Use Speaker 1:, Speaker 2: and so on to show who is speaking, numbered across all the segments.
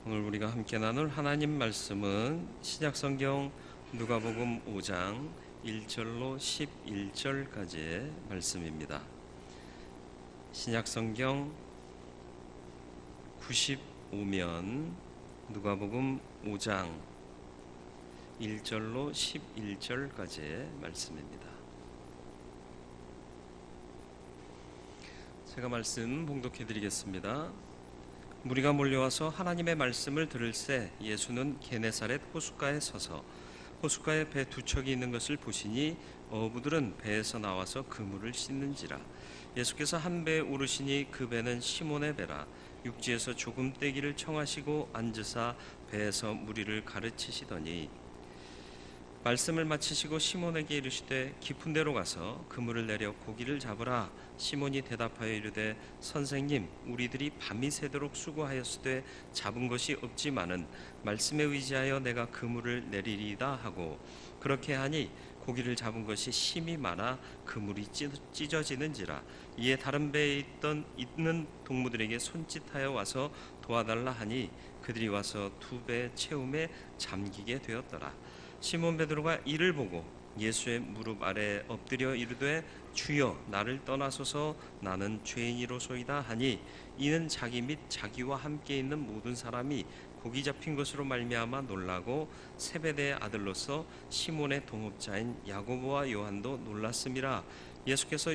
Speaker 1: 오늘 우리가 함께 나눌 하나님 말씀은 신약성경 누가복음 5장 1절로 11절까지의 말씀입니다. 신약성경 95면 누가복음 5장 1절로 11절까지의 말씀입니다. 제가 말씀 봉독해 드리겠습니다. 무리가 몰려와서 하나님의 말씀을 들을새 예수는 게네사렛 호숫가에 서서 호숫가에 배 두 척이 있는 것을 보시니 어부들은 배에서 나와서 그물을 씻는지라. 예수께서 한 배에 오르시니 그 배는 시몬의 배라. 육지에서 조금 떼기를 청하시고 앉으사 배에서 무리를 가르치시더니 말씀을 마치시고 시몬에게 이르시되 깊은 데로 가서 그물을 내려 고기를 잡으라. 시몬이 대답하여 이르되 선생님, 우리들이 밤이 새도록 수고하였으되 잡은 것이 없지만은 말씀에 의지하여 내가 그물을 내리리이다 하고, 그렇게 하니 고기를 잡은 것이 심히 많아 그물이 찢어지는지라. 이에 다른 배에 있는 동무들에게 손짓하여 와서 도와달라 하니 그들이 와서 두 배 채움에 잠기게 되었더라. 시몬 베드로가 이를 보고 예수의 무릎 아래 엎드려 이르되 주여, 나를 떠나소서, 나는 죄인이로소이다 하니, 이는 자기 및 자기와 함께 있는 모든 사람이 고기 잡힌 것으로 말미암아 놀라고 세베대의 아들로서 시몬의 동업자인 야고보와 요한도 놀랐음이라. 예수께서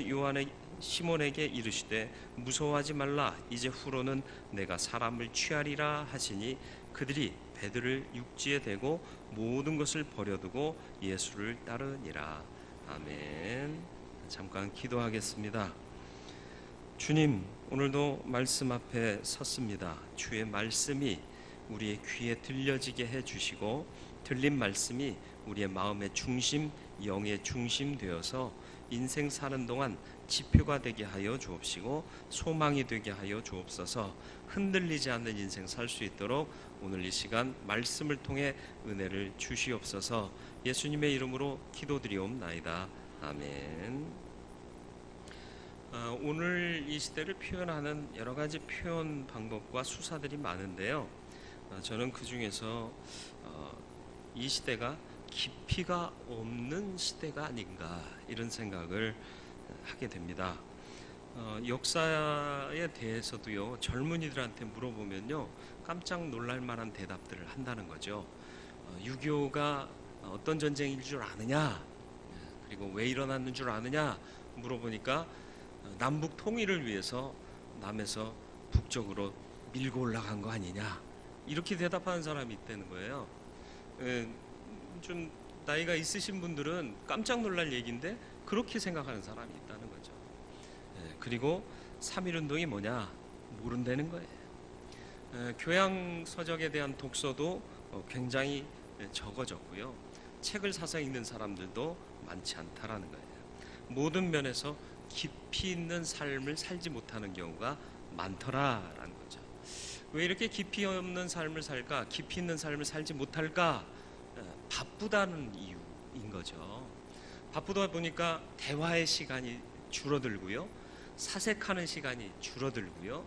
Speaker 1: 시몬에게 이르시되 무서워하지 말라, 이제 후로는 내가 사람을 취하리라 하시니, 그들이 배들을 육지에 대고 모든 것을 버려두고 예수를 따르니라. 아멘. 잠깐 기도하겠습니다. 주님, 오늘도 말씀 앞에 섰습니다. 주의 말씀이 우리의 귀에 들려지게 해주시고, 들린 말씀이 우리의 마음의 중심, 영의 중심 되어서 인생 사는 동안 지표가 되게 하여 주옵시고 소망이 되게 하여 주옵소서. 흔들리지 않는 인생 살 수 있도록 오늘 이 시간 말씀을 통해 은혜를 주시옵소서. 예수님의 이름으로 기도드리옵나이다. 아멘. 오늘 이 시대를 표현하는 여러 가지 표현 방법과 수사들이 많은데요. 저는 그 중에서 이 시대가 깊이가 없는 시대가 아닌가, 이런 생각을 하게 됩니다. 역사에 대해서도요, 젊은이들한테 물어보면요, 깜짝 놀랄 만한 대답들을 한다는 거죠. 6.25가 어떤 전쟁일 줄 아느냐, 그리고 왜 일어났는 줄 아느냐 물어보니까 남북 통일을 위해서 남에서 북쪽으로 밀고 올라간 거 아니냐, 이렇게 대답하는 사람이 있다는 거예요. 좀 나이가 있으신 분들은 깜짝 놀랄 얘기인데 그렇게 생각하는 사람이 있다는 거죠. 그리고 3.1운동이 뭐냐 모른다는 거예요. 교양서적에 대한 독서도 굉장히 적어졌고요. 책을 사서 읽는 사람들도 많지 않다라는 거예요. 모든 면에서 깊이 있는 삶을 살지 못하는 경우가 많더라라는 거죠. 왜 이렇게 깊이 없는 삶을 살까? 깊이 있는 삶을 살지 못할까? 바쁘다는 이유인 거죠. 바쁘다 보니까 대화의 시간이 줄어들고요, 사색하는 시간이 줄어들고요,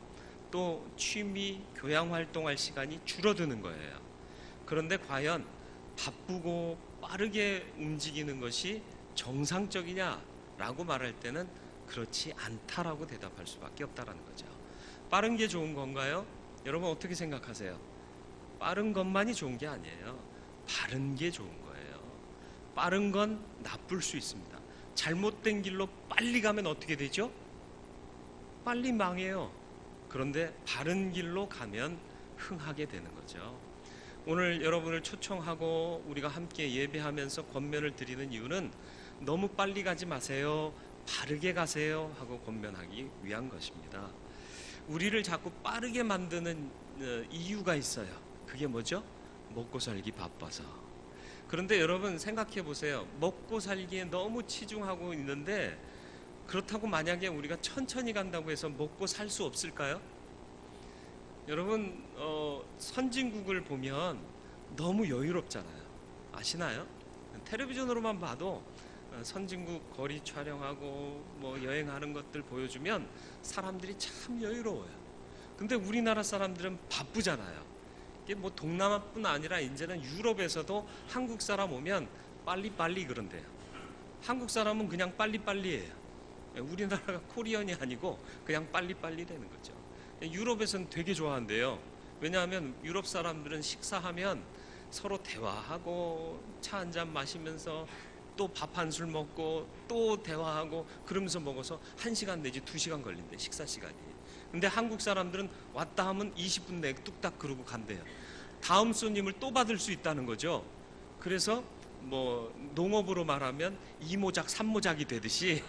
Speaker 1: 또 취미, 교양 활동할 시간이 줄어드는 거예요. 그런데 과연 바쁘고 빠르게 움직이는 것이 정상적이냐라고 말할 때는 그렇지 않다라고 대답할 수밖에 없다라는 거죠. 빠른 게 좋은 건가요? 여러분 어떻게 생각하세요? 빠른 것만이 좋은 게 아니에요. 바른 게 좋은 거예요. 빠른 건 나쁠 수 있습니다. 잘못된 길로 빨리 가면 어떻게 되죠? 빨리 망해요. 그런데 바른 길로 가면 흥하게 되는 거죠. 오늘 여러분을 초청하고 우리가 함께 예배하면서 권면을 드리는 이유는 너무 빨리 가지 마세요, 바르게 가세요 하고 권면하기 위한 것입니다. 우리를 자꾸 빠르게 만드는 이유가 있어요. 그게 뭐죠? 먹고 살기 바빠서. 그런데 여러분 생각해 보세요. 먹고 살기에 너무 치중하고 있는데, 그렇다고 만약에 우리가 천천히 간다고 해서 먹고 살 수 없을까요? 여러분 선진국을 보면 너무 여유롭잖아요. 아시나요? 텔레비전으로만 봐도 선진국 거리 촬영하고 뭐 여행하는 것들 보여주면 사람들이 참 여유로워요. 근데 우리나라 사람들은 바쁘잖아요. 이게 뭐 동남아뿐 아니라 이제는 유럽에서도 한국 사람 오면 빨리빨리 그런대요. 한국 사람은 그냥 빨리빨리예요. 우리나라가 코리안이 아니고 그냥 빨리빨리 되는 거죠. 유럽에서는 되게 좋아한대요. 왜냐하면 유럽 사람들은 식사하면 서로 대화하고 차 한 잔 마시면서 또 밥 한 술 먹고 또 대화하고 그러면서 먹어서 1시간 내지 2시간 걸린대, 식사 시간이. 근데 한국 사람들은 왔다 하면 20분 내에 뚝딱 그러고 간대요. 다음 손님을 또 받을 수 있다는 거죠. 그래서 뭐 농업으로 말하면 2모작 3모작이 되듯이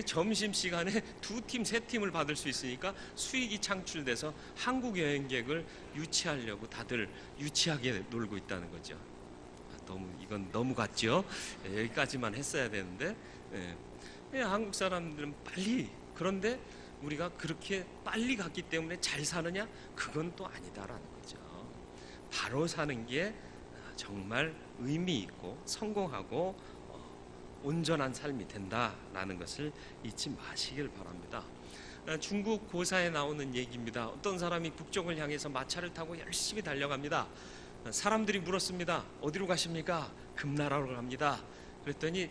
Speaker 1: 점심시간에 2팀 3팀을 받을 수 있으니까 수익이 창출돼서 한국 여행객을 유치하려고 다들 유치하게 놀고 있다는 거죠. 이건 너무 같죠. 여기까지만 했어야 되는데 한국 사람들은 빨리, 그런데 우리가 그렇게 빨리 갔기 때문에 잘 사느냐? 그건 또 아니다라는 거죠. 바로 사는 게 정말 의미 있고 성공하고 온전한 삶이 된다라는 것을 잊지 마시길 바랍니다. 중국 고사에 나오는 얘기입니다. 어떤 사람이 북쪽을 향해서 마차를 타고 열심히 달려갑니다. 사람들이 물었습니다. 어디로 가십니까? 금나라로 갑니다. 그랬더니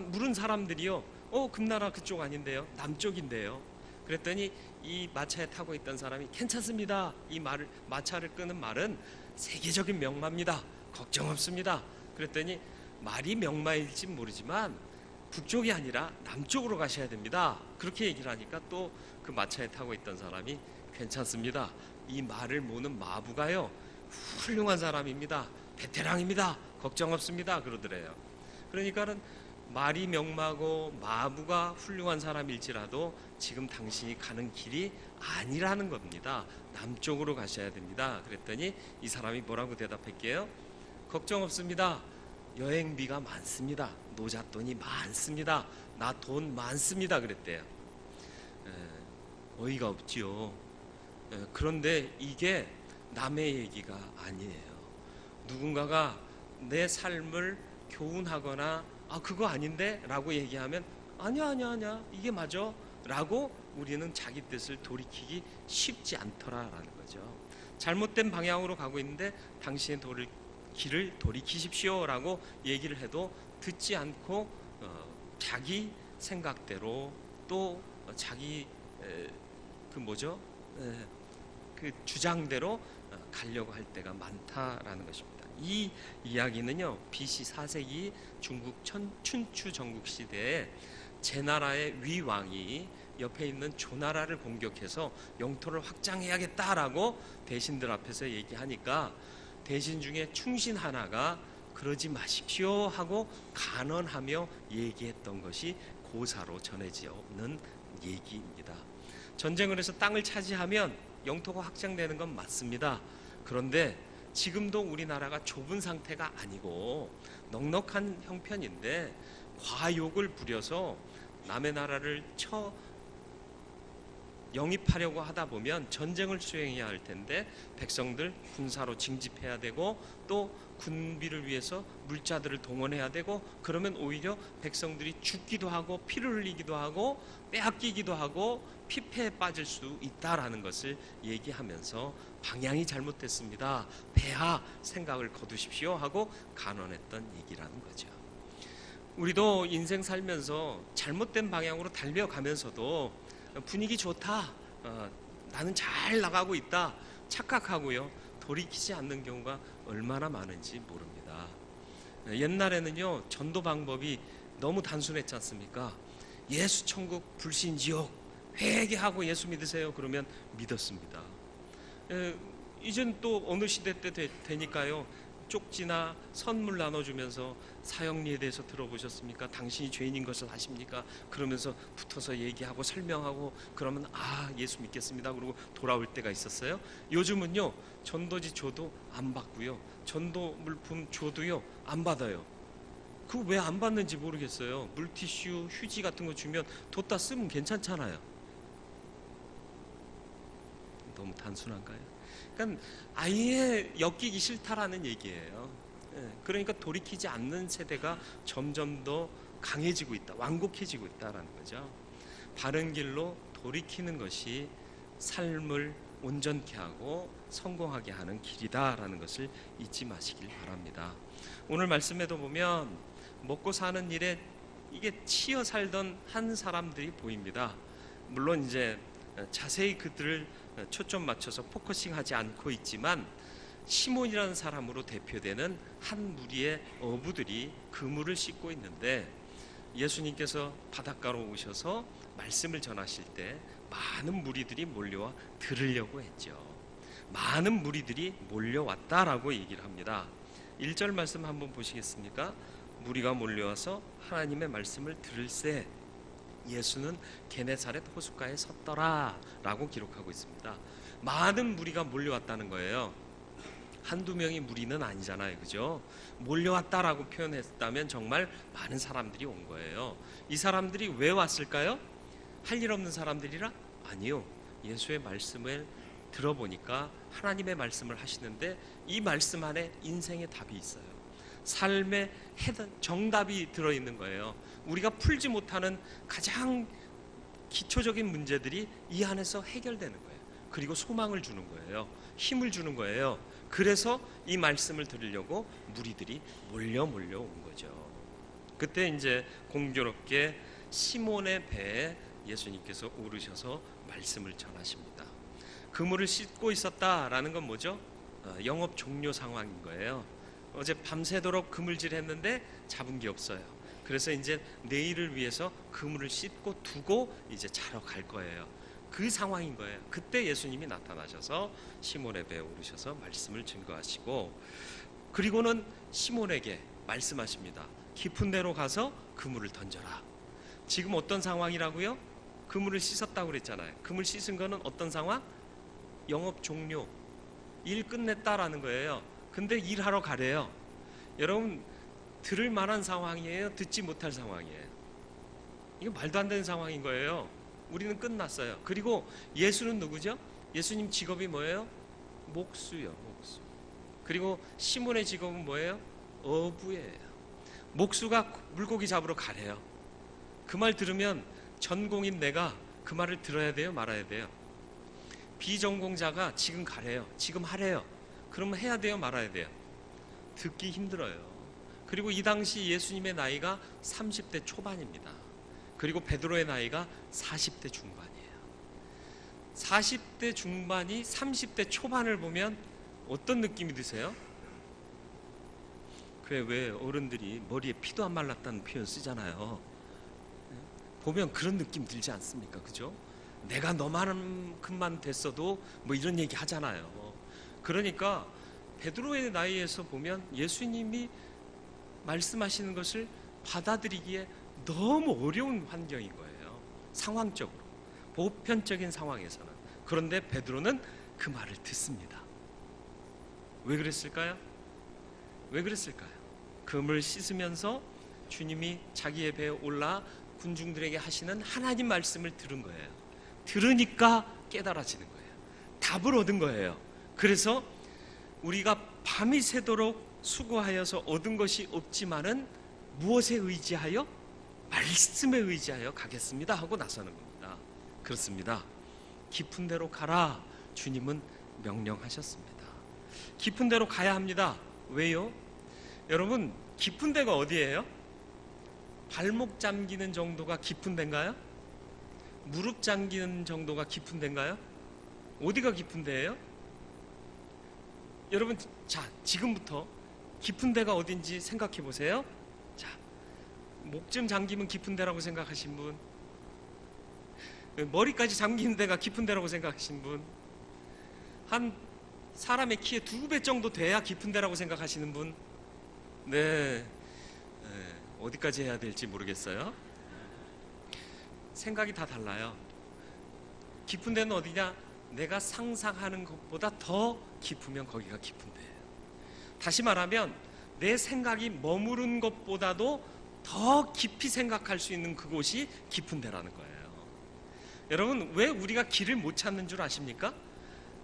Speaker 1: 물은 사람들이요, 금나라 그쪽 아닌데요, 남쪽인데요. 그랬더니 이 마차에 타고 있던 사람이 괜찮습니다. 이 마차를 끄는 말은 세계적인 명마입니다. 걱정 없습니다. 그랬더니 말이 명마일지 모르지만 북쪽이 아니라 남쪽으로 가셔야 됩니다. 그렇게 얘기를 하니까 또 그 마차에 타고 있던 사람이 괜찮습니다. 이 말을 모는 마부가요, 훌륭한 사람입니다. 베테랑입니다. 걱정 없습니다. 그러더래요. 그러니까는 말이 명마고 마부가 훌륭한 사람일지라도 지금 당신이 가는 길이 아니라는 겁니다. 남쪽으로 가셔야 됩니다. 그랬더니 이 사람이 뭐라고 대답할게요? 걱정 없습니다. 여행비가 많습니다. 노잣돈이 많습니다. 나 돈 많습니다. 그랬대요. 어이가 없지요. 그런데 이게 남의 얘기가 아니에요. 누군가가 내 삶을 교훈하거나 그거 아닌데? 라고 얘기하면 아니야 이게 맞아 라고 우리는 자기 뜻을 돌이키기 쉽지 않더라라는 거죠. 잘못된 방향으로 가고 있는데 당신의 길을 돌이키십시오 라고 얘기를 해도 듣지 않고 자기 생각대로 또 자기 그 주장대로 가려고 할 때가 많다라는 것입니다. 이 이야기는요, BC 4세기 중국 춘추 전국 시대에 제나라의 위왕이 옆에 있는 조나라를 공격해서 영토를 확장해야겠다라고 대신들 앞에서 얘기하니까 대신 중에 충신 하나가 그러지 마십시오 하고 간언하며 얘기했던 것이 고사로 전해지는 얘기입니다. 전쟁을 해서 땅을 차지하면 영토가 확장되는 건 맞습니다. 그런데 지금도 우리나라가 좁은 상태가 아니고 넉넉한 형편인데 과욕을 부려서 남의 나라를 영입하려고 하다 보면 전쟁을 수행해야 할 텐데 백성들 군사로 징집해야 되고 또 군비를 위해서 물자들을 동원해야 되고 그러면 오히려 백성들이 죽기도 하고 피를 흘리기도 하고 빼앗기기도 하고 피폐에 빠질 수 있다라는 것을 얘기하면서 방향이 잘못됐습니다. 폐하 생각을 거두십시오 하고 간언했던 얘기라는 거죠. 우리도 인생 살면서 잘못된 방향으로 달려가면서도 분위기 좋다, 나는 잘 나가고 있다 착각하고요, 돌이키지 않는 경우가 얼마나 많은지 모릅니다. 옛날에는요, 전도 방법이 너무 단순했지 않습니까? 예수 천국 불신 지옥 회개하고 예수 믿으세요 그러면 믿었습니다. 이젠 또 어느 시대 때 되니까요, 쪽지나 선물 나눠주면서 사형리에 대해서 들어보셨습니까? 당신이 죄인인 것을 아십니까? 그러면서 붙어서 얘기하고 설명하고 그러면 예수 믿겠습니다 그러고 돌아올 때가 있었어요. 요즘은요, 전도지 줘도 안 받고요, 전도 물품 줘도요 안 받아요. 그거 왜 안 받는지 모르겠어요. 물티슈, 휴지 같은 거 주면 뒀다 쓰면 괜찮잖아요. 너무 단순한가요? 그러니까 아예 엮이기 싫다라는 얘기예요. 그러니까 돌이키지 않는 세대가 점점 더 강해지고 있다, 완곡해지고 있다라는 거죠. 바른 길로 돌이키는 것이 삶을 온전케 하고 성공하게 하는 길이다라는 것을 잊지 마시길 바랍니다. 오늘 말씀에도 보면 먹고 사는 일에 이게 치여 살던 한 사람들이 보입니다. 물론 이제 자세히 그들을 초점 맞춰서 포커싱하지 않고 있지만 시몬이라는 사람으로 대표되는 한 무리의 어부들이 그물을 씻고 있는데 예수님께서 바닷가로 오셔서 말씀을 전하실 때 많은 무리들이 몰려와 들으려고 했죠. 많은 무리들이 몰려왔다라고 얘기를 합니다. 1절 말씀 한번 보시겠습니까? 무리가 몰려와서 하나님의 말씀을 들을새 예수는 게네사렛 호숫가에 섰더라 라고 기록하고 있습니다. 많은 무리가 몰려왔다는 거예요. 한두 명의 무리는 아니잖아요, 그죠? 몰려왔다라고 표현했다면 정말 많은 사람들이 온 거예요. 이 사람들이 왜 왔을까요? 할 일 없는 사람들이라? 아니요. 예수의 말씀을 들어보니까 하나님의 말씀을 하시는데 이 말씀 안에 인생의 답이 있어요. 삶의 정답이 들어있는 거예요. 우리가 풀지 못하는 가장 기초적인 문제들이 이 안에서 해결되는 거예요. 그리고 소망을 주는 거예요. 힘을 주는 거예요. 그래서 이 말씀을 들으려고 무리들이 몰려온 거죠. 그때 이제 공교롭게 시몬의 배에 예수님께서 오르셔서 말씀을 전하십니다. 그물을 씻고 있었다라는 건 뭐죠? 영업 종료 상황인 거예요. 어제 밤새도록 그물질했는데 잡은 게 없어요. 그래서 이제 내일을 위해서 그물을 씻고 두고 이제 자러 갈 거예요. 그 상황인 거예요. 그때 예수님이 나타나셔서 시몬의 배에 오르셔서 말씀을 증거하시고 그리고는 시몬에게 말씀하십니다. 깊은 데로 가서 그물을 던져라. 지금 어떤 상황이라고요? 그물을 씻었다고 그랬잖아요. 그물 씻은 거는 어떤 상황? 영업 종료. 일 끝냈다라는 거예요. 근데 일하러 가래요. 여러분 들을 만한 상황이에요? 듣지 못할 상황이에요? 이거 말도 안 되는 상황인 거예요. 우리는 끝났어요. 그리고 예수는 누구죠? 예수님 직업이 뭐예요? 목수요, 목수. 그리고 시몬의 직업은 뭐예요? 어부예요. 목수가 물고기 잡으러 가래요. 그 말 들으면 전공인 내가 그 말을 들어야 돼요, 말아야 돼요? 비전공자가 지금 가래요. 지금 하래요. 그러면 해야 돼요, 말아야 돼요? 듣기 힘들어요. 그리고 이 당시 예수님의 나이가 30대 초반입니다. 그리고 베드로의 나이가 40대 중반이에요. 40대 중반이 30대 초반을 보면 어떤 느낌이 드세요? 그래, 왜 어른들이 머리에 피도 안 말랐다는 표현 쓰잖아요. 보면 그런 느낌 들지 않습니까? 그죠? 내가 너만큼만 됐어도 뭐 이런 얘기 하잖아요. 그러니까 베드로의 나이에서 보면 예수님이 말씀하시는 것을 받아들이기에 너무 어려운 환경인 거예요. 상황적으로, 보편적인 상황에서는. 그런데 베드로는 그 말을 듣습니다. 왜 그랬을까요? 왜 그랬을까요? 그물 씻으면서 주님이 자기의 배에 올라 군중들에게 하시는 하나님 말씀을 들은 거예요. 들으니까 깨달아지는 거예요. 답을 얻은 거예요. 그래서 우리가 밤이 새도록 수고하여서 얻은 것이 없지만은 무엇에 의지하여? 말씀에 의지하여 가겠습니다 하고 나서는 겁니다. 그렇습니다. 깊은 데로 가라. 주님은 명령하셨습니다. 깊은 데로 가야 합니다. 왜요? 여러분, 깊은 데가 어디예요? 발목 잠기는 정도가 깊은 데인가요? 무릎 잠기는 정도가 깊은 데인가요? 어디가 깊은 데예요? 여러분, 자, 지금부터 깊은 데가 어딘지 생각해 보세요. 자, 목쯤 잠기면 깊은 데라고 생각하신 분, 머리까지 잠기는 데가 깊은 데라고 생각하신 분, 한 사람의 키의 2배 정도 돼야 깊은 데라고 생각하시는 분, 네, 어디까지 해야 될지 모르겠어요. 생각이 다 달라요. 깊은 데는 어디냐? 내가 상상하는 것보다 더 깊으면 거기가 깊은 데예요. 다시 말하면 내 생각이 머무른 것보다도 더 깊이 생각할 수 있는 그곳이 깊은 데라는 거예요. 여러분, 왜 우리가 길을 못 찾는 줄 아십니까?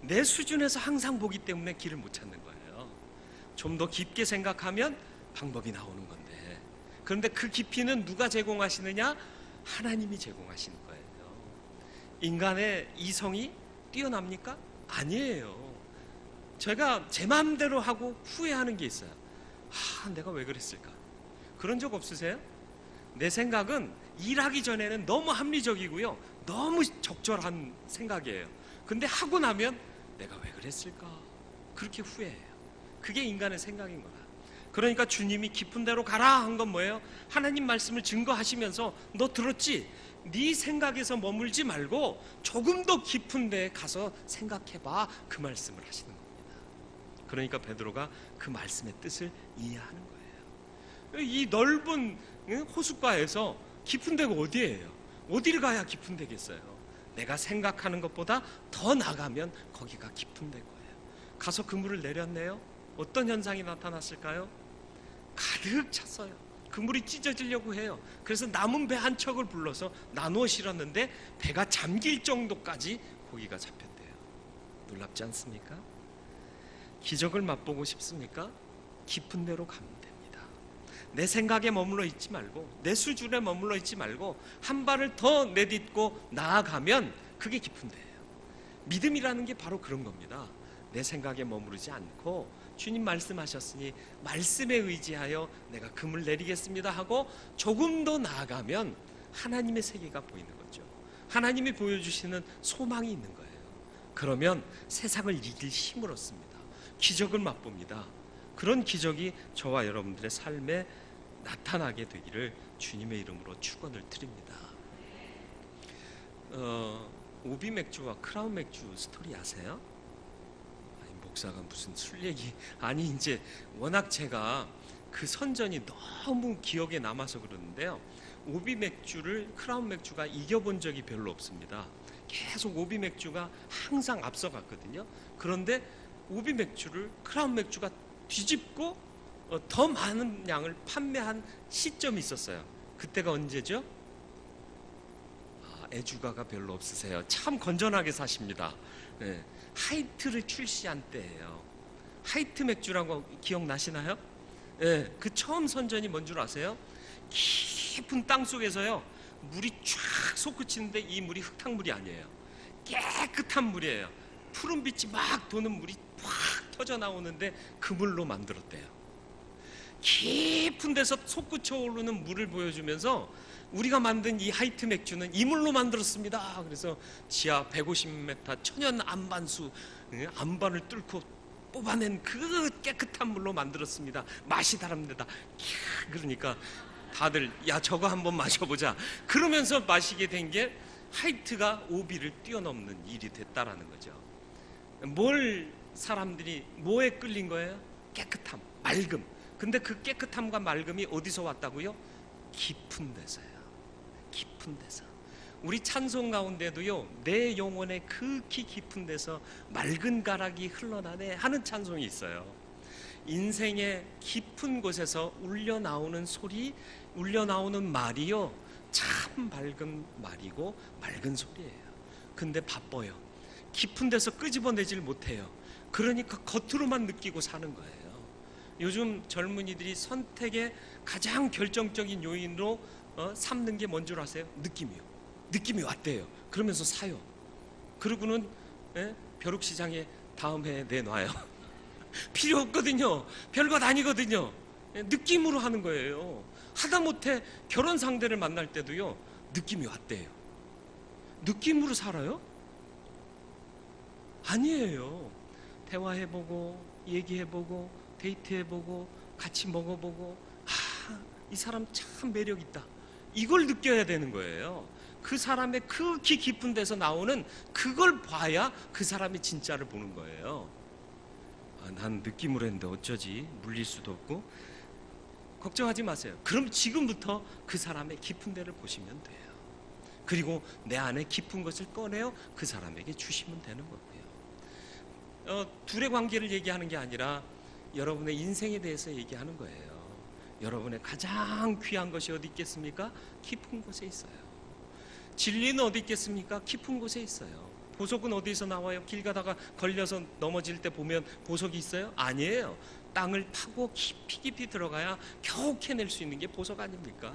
Speaker 1: 내 수준에서 항상 보기 때문에 길을 못 찾는 거예요. 좀 더 깊게 생각하면 방법이 나오는 건데, 그런데 그 깊이는 누가 제공하시느냐? 하나님이 제공하시는 거예요. 인간의 이성이 뛰어납니까? 아니에요. 제가 제 마음대로 하고 후회하는 게 있어요. 내가 왜 그랬을까? 그런 적 없으세요? 내 생각은 일하기 전에는 너무 합리적이고요, 너무 적절한 생각이에요. 근데 하고 나면 내가 왜 그랬을까? 그렇게 후회해요. 그게 인간의 생각인 거라. 그러니까 주님이 깊은 데로 가라 한 건 뭐예요? 하나님 말씀을 증거하시면서 너 들었지? 네 생각에서 머물지 말고 조금 더 깊은 데에 가서 생각해봐, 그 말씀을 하시는 겁니다. 그러니까 베드로가 그 말씀의 뜻을 이해하는 거예요. 이 넓은 호숫가에서 깊은 데가 어디예요? 어디를 가야 깊은 데겠어요? 내가 생각하는 것보다 더 나가면 거기가 깊은 데거예요. 가서 그물을 내렸네요. 어떤 현상이 나타났을까요? 가득 찼어요. 그물이 찢어지려고 해요. 그래서 남은 배 한 척을 불러서 나누어 실었는데 배가 잠길 정도까지 고기가 잡혔대요. 놀랍지 않습니까? 기적을 맛보고 싶습니까? 깊은 데로 가면 됩니다. 내 생각에 머물러 있지 말고, 내 수준에 머물러 있지 말고 한 발을 더 내딛고 나아가면 그게 깊은 데예요. 믿음이라는 게 바로 그런 겁니다. 내 생각에 머무르지 않고 주님 말씀하셨으니 말씀에 의지하여 내가 금을 내리겠습니다 하고 조금 더 나아가면 하나님의 세계가 보이는 거죠. 하나님이 보여주시는 소망이 있는 거예요. 그러면 세상을 이길 힘을 얻습니다. 기적을 맛봅니다. 그런 기적이 저와 여러분들의 삶에 나타나게 되기를 주님의 이름으로 축원을 드립니다. 오비 맥주와 크라운 맥주 스토리 아세요? 목사가 무슨 술 얘기, 아니 이제 워낙 제가 그 선전이 너무 기억에 남아서 그러는데요, 오비 맥주를 크라운 맥주가 이겨본 적이 별로 없습니다. 계속 오비 맥주가 항상 앞서갔거든요. 그런데 오비 맥주를 크라운 맥주가 뒤집고 더 많은 양을 판매한 시점이 있었어요. 그때가 언제죠? 애주가가 별로 없으세요. 참 건전하게 사십니다. 네. 하이트를 출시한 때예요. 하이트 맥주라고 기억나시나요? 네. 그 처음 선전이 뭔 줄 아세요? 깊은 땅 속에서요, 물이 쫙 솟구치는데 이 물이 흙탕물이 아니에요. 깨끗한 물이에요. 푸른빛이 막 도는 물이 확 터져 나오는데 그 물로 만들었대요. 깊은 데서 솟구쳐 오르는 물을 보여주면서 우리가 만든 이 하이트 맥주는 이 물로 만들었습니다. 그래서 지하 150m 천연 안반수, 안반을 뚫고 뽑아낸 그 깨끗한 물로 만들었습니다. 맛이 다릅니다. 그러니까 다들 야 저거 한번 마셔보자 그러면서 마시게 된 게 하이트가 오비를 뛰어넘는 일이 됐다라는 거죠. 뭘 사람들이 뭐에 끌린 거예요? 깨끗함, 맑음. 근데 그 깨끗함과 맑음이 어디서 왔다고요? 깊은 데서요. 깊은 데서. 우리 찬송 가운데도요, 내 영혼의 극히 깊은 데서 맑은 가락이 흘러나네 하는 찬송이 있어요. 인생의 깊은 곳에서 울려 나오는 소리, 울려 나오는 말이요, 참 맑은 말이고 맑은 소리예요. 근데 바빠요. 깊은 데서 끄집어내질 못해요. 그러니까 겉으로만 느끼고 사는 거예요. 요즘 젊은이들이 선택의 가장 결정적인 요인으로 삼는 게 뭔 줄 아세요? 느낌이요. 느낌이 왔대요. 그러면서 사요. 그러고는 벼룩시장에 다음 해에 내놔요. 필요 없거든요. 별것 아니거든요. 느낌으로 하는 거예요. 하다못해 결혼 상대를 만날 때도요, 느낌이 왔대요. 느낌으로 살아요? 아니에요. 대화해보고 얘기해보고 데이트해보고 같이 먹어보고 이 사람 참 매력있다, 이걸 느껴야 되는 거예요. 그 사람의 극히 깊은 데서 나오는 그걸 봐야 그 사람이 진짜를 보는 거예요. 난 느낌으로 했는데 어쩌지, 물릴 수도 없고. 걱정하지 마세요. 그럼 지금부터 그 사람의 깊은 데를 보시면 돼요. 그리고 내 안에 깊은 것을 꺼내어 그 사람에게 주시면 되는 거고요. 둘의 관계를 얘기하는 게 아니라 여러분의 인생에 대해서 얘기하는 거예요. 여러분의 가장 귀한 것이 어디 있겠습니까? 깊은 곳에 있어요. 진리는 어디 있겠습니까? 깊은 곳에 있어요. 보석은 어디서 나와요? 길 가다가 걸려서 넘어질 때 보면 보석이 있어요? 아니에요. 땅을 파고 깊이 깊이 들어가야 겨우 캐낼 수 있는 게 보석 아닙니까?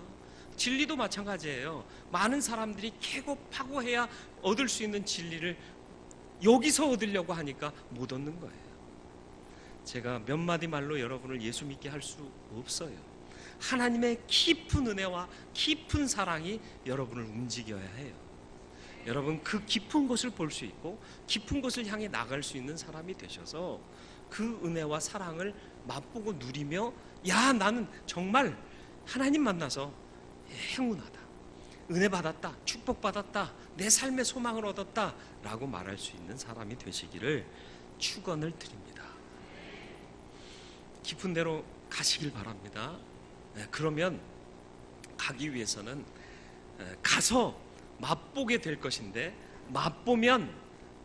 Speaker 1: 진리도 마찬가지예요. 많은 사람들이 캐고 파고 해야 얻을 수 있는 진리를 여기서 얻으려고 하니까 못 얻는 거예요. 제가 몇 마디 말로 여러분을 예수 믿게 할 수 없어요. 하나님의 깊은 은혜와 깊은 사랑이 여러분을 움직여야 해요. 여러분 그 깊은 것을 볼 수 있고 깊은 것을 향해 나갈 수 있는 사람이 되셔서 그 은혜와 사랑을 맛보고 누리며, 야, 나는 정말 하나님 만나서 행운하다, 은혜 받았다, 축복 받았다, 내 삶의 소망을 얻었다 라고 말할 수 있는 사람이 되시기를 축원을 드립니다. 깊은 데로 가시길 바랍니다. 그러면 가기 위해서는 가서 맛보게 될 것인데, 맛보면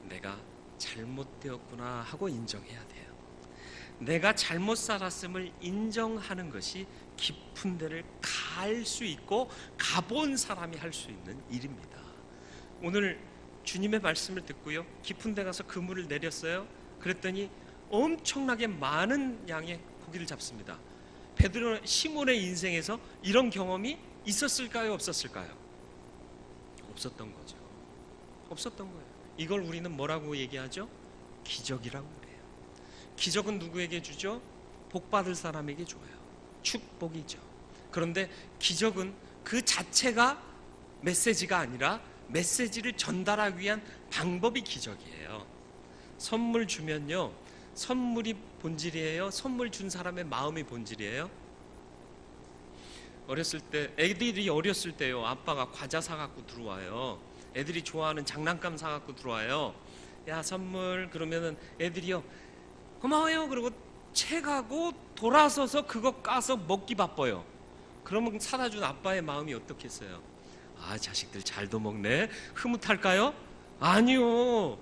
Speaker 1: 내가 잘못되었구나 하고 인정해야 돼요. 내가 잘못 살았음을 인정하는 것이 깊은 데를 갈 수 있고 가본 사람이 할 수 있는 일입니다. 오늘 주님의 말씀을 듣고요, 깊은 데 가서 그물을 내렸어요. 그랬더니 엄청나게 많은 양의 고기를 잡습니다. 베드로, 시몬의 인생에서 이런 경험이 있었을까요, 없었을까요? 없었던 거죠. 없었던 거예요. 이걸 우리는 뭐라고 얘기하죠? 기적이라고 그래요. 기적은 누구에게 주죠? 복 받을 사람에게 줘요. 축복이죠. 그런데 기적은 그 자체가 메시지가 아니라 메시지를 전달하기 위한 방법이 기적이에요. 선물 주면요, 선물이 본질이에요? 선물 준 사람의 마음이 본질이에요? 어렸을 때, 애들이 어렸을 때요, 아빠가 과자 사갖고 들어와요. 애들이 좋아하는 장난감 사갖고 들어와요. 야, 선물. 그러면은 애들이요, 고마워요. 그리고 채가고 돌아서서 그거 까서 먹기 바빠요. 그러면 사다 준 아빠의 마음이 어떻겠어요? 아, 자식들 잘도 먹네. 흐뭇할까요? 아니요.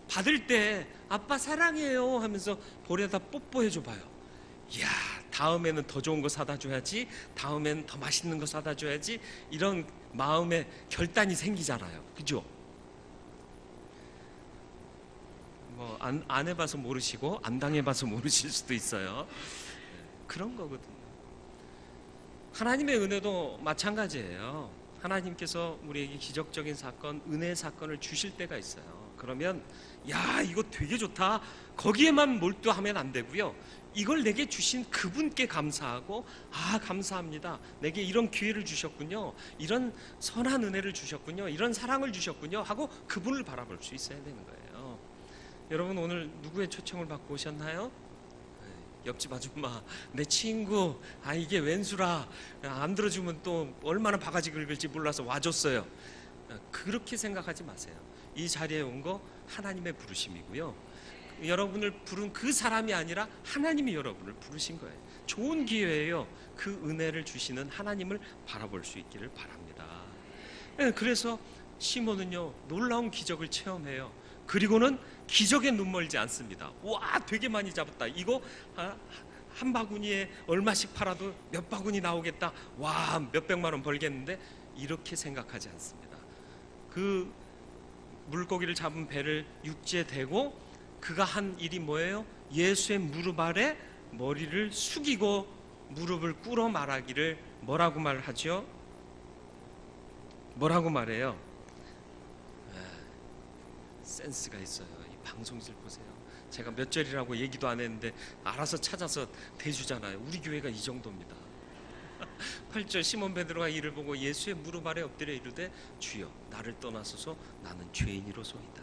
Speaker 1: 받을 때 아빠 사랑해요 하면서 볼에다 뽀뽀해 줘봐요. 이야, 다음에는 더 좋은 거 사다 줘야지, 다음에는 더 맛있는 거 사다 줘야지, 이런 마음의 결단이 생기잖아요. 그죠? 뭐 안 해봐서 모르시고 안 당해봐서 모르실 수도 있어요. 그런 거거든요. 하나님의 은혜도 마찬가지예요. 하나님께서 우리에게 기적적인 사건, 은혜의 사건을 주실 때가 있어요. 그러면 야, 이거 되게 좋다, 거기에만 몰두하면 안 되고요, 이걸 내게 주신 그분께 감사하고, 아, 감사합니다, 내게 이런 기회를 주셨군요, 이런 선한 은혜를 주셨군요, 이런 사랑을 주셨군요 하고 그분을 바라볼 수 있어야 되는 거예요. 여러분, 오늘 누구의 초청을 받고 오셨나요? 옆집 아줌마, 내 친구, 아, 이게 웬수라, 안 들어주면 또 얼마나 바가지 긁을지 몰라서 와줬어요. 그렇게 생각하지 마세요. 이 자리에 온 거 하나님의 부르심이고요, 여러분을 부른 그 사람이 아니라 하나님이 여러분을 부르신 거예요. 좋은 기회예요. 그 은혜를 주시는 하나님을 바라볼 수 있기를 바랍니다. 그래서 시몬은요, 놀라운 기적을 체험해요. 그리고는 기적에 눈멀지 않습니다. 와, 되게 많이 잡았다, 이거 한 바구니에 얼마씩 팔아도 몇 바구니 나오겠다, 와, 몇백만 원 벌겠는데, 이렇게 생각하지 않습니다. 그 물고기를 잡은 배를 육지에 대고 그가 한 일이 뭐예요? 예수의 무릎 아래 머리를 숙이고 무릎을 꿇어 말하기를 뭐라고 말하죠? 뭐라고 말해요? 센스가 있어요. 이 방송실 보세요. 제가 몇 절이라고 얘기도 안 했는데 알아서 찾아서 대주잖아요. 우리 교회가 이 정도입니다. 8절, 시몬 베드로가 이를 보고 예수의 무릎 아래 엎드려 이르되 주여, 나를 떠나소서, 나는 죄인이로소이다.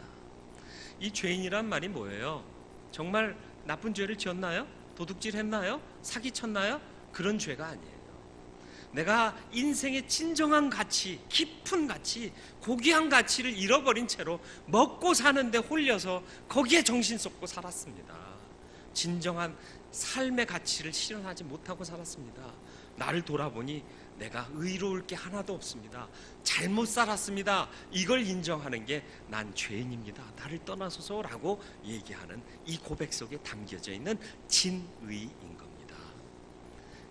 Speaker 1: 이 죄인이란 말이 뭐예요? 정말 나쁜 죄를 지었나요? 도둑질 했나요? 사기쳤나요? 그런 죄가 아니에요. 내가 인생의 진정한 가치, 깊은 가치, 고귀한 가치를 잃어버린 채로 먹고 사는데 홀려서 거기에 정신 쏟고 살았습니다. 진정한 삶의 가치를 실현하지 못하고 살았습니다. 나를 돌아보니 내가 의로울 게 하나도 없습니다. 잘못 살았습니다. 이걸 인정하는 게 난 죄인입니다. 나를 떠나소서라고 얘기하는 이 고백 속에 담겨져 있는 진의인 겁니다.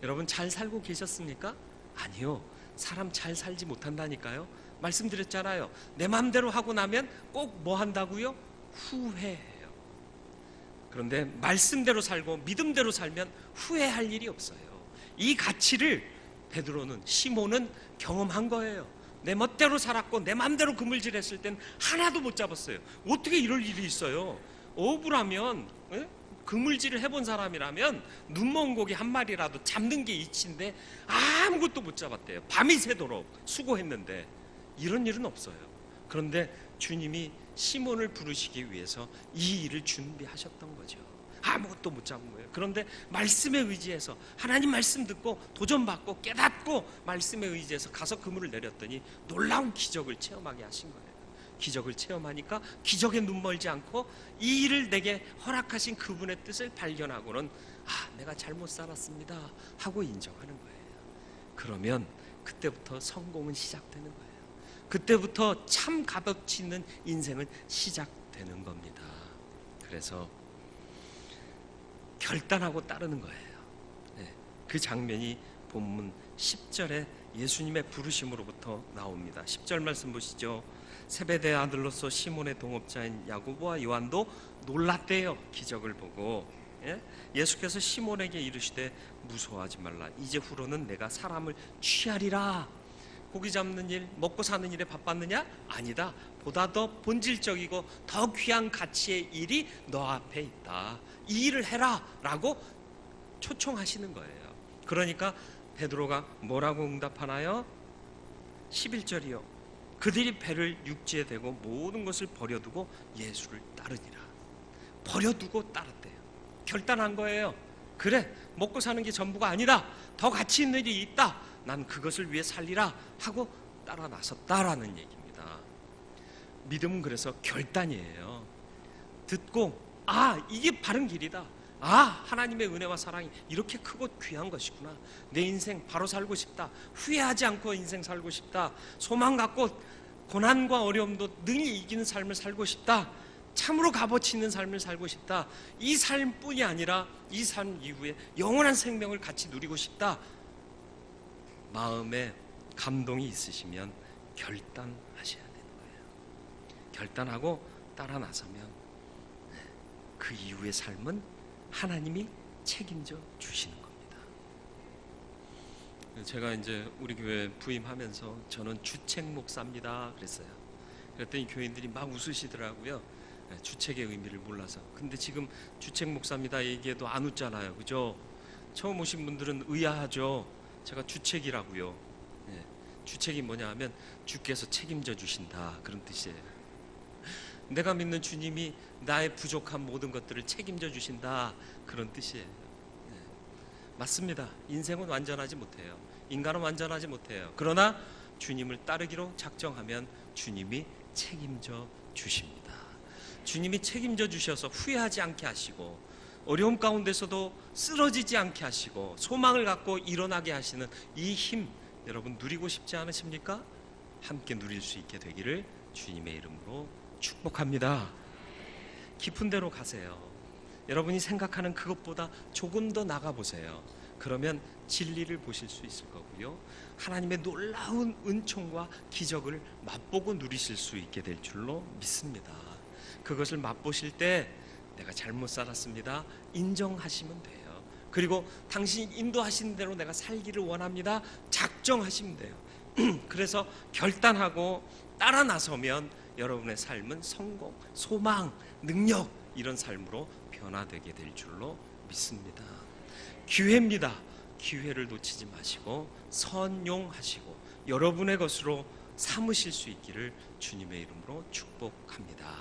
Speaker 1: 여러분, 잘 살고 계셨습니까? 아니요. 사람 잘 살지 못한다니까요. 말씀드렸잖아요. 내 마음대로 하고 나면 꼭 뭐 한다고요? 후회해요. 그런데 말씀대로 살고 믿음대로 살면 후회할 일이 없어요. 이 가치를 베드로는, 시몬은 경험한 거예요. 내 멋대로 살았고 내 맘대로 그물질했을 땐 하나도 못 잡았어요. 어떻게 이럴 일이 있어요? 억울하면 그물질을 해본 사람이라면 눈먼 고기 한 마리라도 잡는 게 이치인데 아무것도 못 잡았대요. 밤이 새도록 수고했는데 이런 일은 없어요. 그런데 주님이 시몬을 부르시기 위해서 이 일을 준비하셨던 거죠. 아무것도 못 잡은 거예요. 그런데 말씀에 의지해서 하나님 말씀 듣고 도전받고 깨닫고 말씀에 의지해서 가서 그물을 내렸더니 놀라운 기적을 체험하게 하신 거예요. 기적을 체험하니까 기적에 눈멀지 않고 이 일을 내게 허락하신 그분의 뜻을 발견하고는 내가 잘못 살았습니다 하고 인정하는 거예요. 그러면 그때부터 성공은 시작되는 거예요. 그때부터 참 값어치 있는 인생은 시작되는 겁니다. 그래서 결단하고 따르는 거예요. 그 장면이 본문 10절에 예수님의 부르심으로부터 나옵니다. 10절 말씀 보시죠. 세베대의 아들로서 시몬의 동업자인 야고보와 요한도 놀랐대요. 기적을 보고. 예수께서 시몬에게 이르시되 무서워하지 말라. 이제 후로는 내가 사람을 취하리라. 고기 잡는 일, 먹고 사는 일에 바빴느냐? 아니다. 보다 더 본질적이고 더 귀한 가치의 일이 너 앞에 있다. 이 일을 해라 라고 초청하시는 거예요. 그러니까 베드로가 뭐라고 응답하나요? 11절이요. 그들이 배를 육지에 대고 모든 것을 버려두고 예수를 따르니라. 버려두고 따랐대요. 결단한 거예요. 그래, 먹고 사는 게 전부가 아니다. 더 가치 있는 일이 있다. 난 그것을 위해 살리라 하고 따라 나섰다라는 얘기입니다. 믿음은 그래서 결단이에요. 듣고 이게 바른 길이다. 하나님의 은혜와 사랑이 이렇게 크고 귀한 것이구나. 내 인생 바로 살고 싶다. 후회하지 않고 인생 살고 싶다. 소망 갖고 고난과 어려움도 능히 이기는 삶을 살고 싶다. 참으로 값어치 있는 삶을 살고 싶다. 이 삶뿐이 아니라 이 삶 이후에 영원한 생명을 같이 누리고 싶다. 마음에 감동이 있으시면 결단하셔야 되는 거예요. 결단하고 따라 나서면 그 이후의 삶은 하나님이 책임져 주시는 겁니다. 제가 이제 우리 교회 부임하면서 저는 주책 목사입니다 그랬어요. 그랬더니 교인들이 막 웃으시더라고요. 주책의 의미를 몰라서. 근데 지금 주책 목사입니다 얘기해도 안 웃잖아요. 그죠? 처음 오신 분들은 의아하죠. 제가 주책이라고요. 주책이 뭐냐 하면 주께서 책임져 주신다 그런 뜻이에요. 내가 믿는 주님이 나의 부족한 모든 것들을 책임져 주신다 그런 뜻이에요. 맞습니다. 인생은 완전하지 못해요. 인간은 완전하지 못해요. 그러나 주님을 따르기로 작정하면 주님이 책임져 주십니다. 주님이 책임져 주셔서 후회하지 않게 하시고 어려움 가운데서도 쓰러지지 않게 하시고 소망을 갖고 일어나게 하시는 이 힘 여러분 누리고 싶지 않으십니까? 함께 누릴 수 있게 되기를 주님의 이름으로 축복합니다. 깊은 데로 가세요. 여러분이 생각하는 그것보다 조금 더 나가보세요. 그러면 진리를 보실 수 있을 거고요. 하나님의 놀라운 은총과 기적을 맛보고 누리실 수 있게 될 줄로 믿습니다. 그것을 맛보실 때 내가 잘못 살았습니다 인정하시면 돼요. 그리고 당신이 인도하신 대로 내가 살기를 원합니다 작정하시면 돼요. 그래서 결단하고 따라 나서면 여러분의 삶은 성공, 소망, 능력 이런 삶으로 변화되게 될 줄로 믿습니다. 기회입니다. 기회를 놓치지 마시고 선용하시고 여러분의 것으로 삼으실 수 있기를 주님의 이름으로 축복합니다.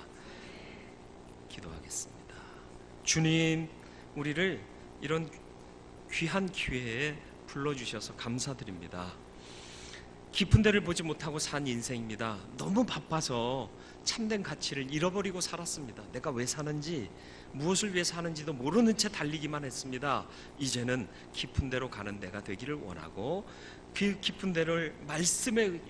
Speaker 1: 기도하겠습니다. 주님, 우리를 이런 귀한 기회에 불러주셔서 감사드립니다. 깊은 데를 보지 못하고 산 인생입니다. 너무 바빠서 참된 가치를 잃어버리고 살았습니다. 내가 왜 사는지, 무엇을 위해 사는지도 모르는 채 달리기만 했습니다. 이제는 깊은 데로 가는 데가 되기를 원하고 그 깊은 데를 말씀에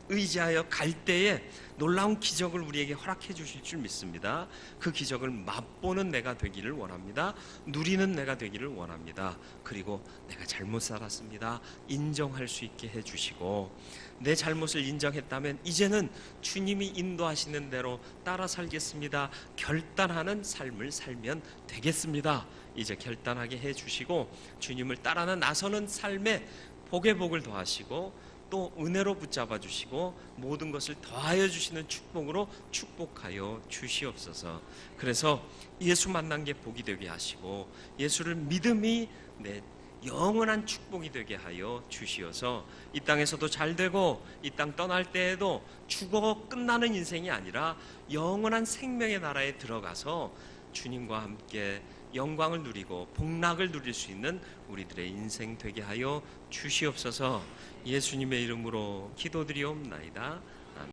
Speaker 1: 의지하여 갈 때에 놀라운 기적을 우리에게 허락해 주실 줄 믿습니다. 그 기적을 맛보는 내가 되기를 원합니다. 누리는 내가 되기를 원합니다. 그리고 내가 잘못 살았습니다 인정할 수 있게 해주시고 내 잘못을 인정했다면 이제는 주님이 인도하시는 대로 따라 살겠습니다 결단하는 삶을 살면 되겠습니다. 이제 결단하게 해주시고 주님을 따라 나서는 삶에 복의 복을 더하시고 또 은혜로 붙잡아 주시고 모든 것을 더하여 주시는 축복으로 축복하여 주시옵소서. 그래서 예수 만난 게 복이 되게 하시고 예수를 믿음이 내 영원한 축복이 되게 하여 주시어서 이 땅에서도 잘 되고 이 땅 떠날 때에도 죽어 끝나는 인생이 아니라 영원한 생명의 나라에 들어가서 주님과 함께 영광을 누리고 복락을 누릴 수 있는 우리들의 인생 되게 하여 주시옵소서. 예수님의 이름으로 기도드리옵나이다.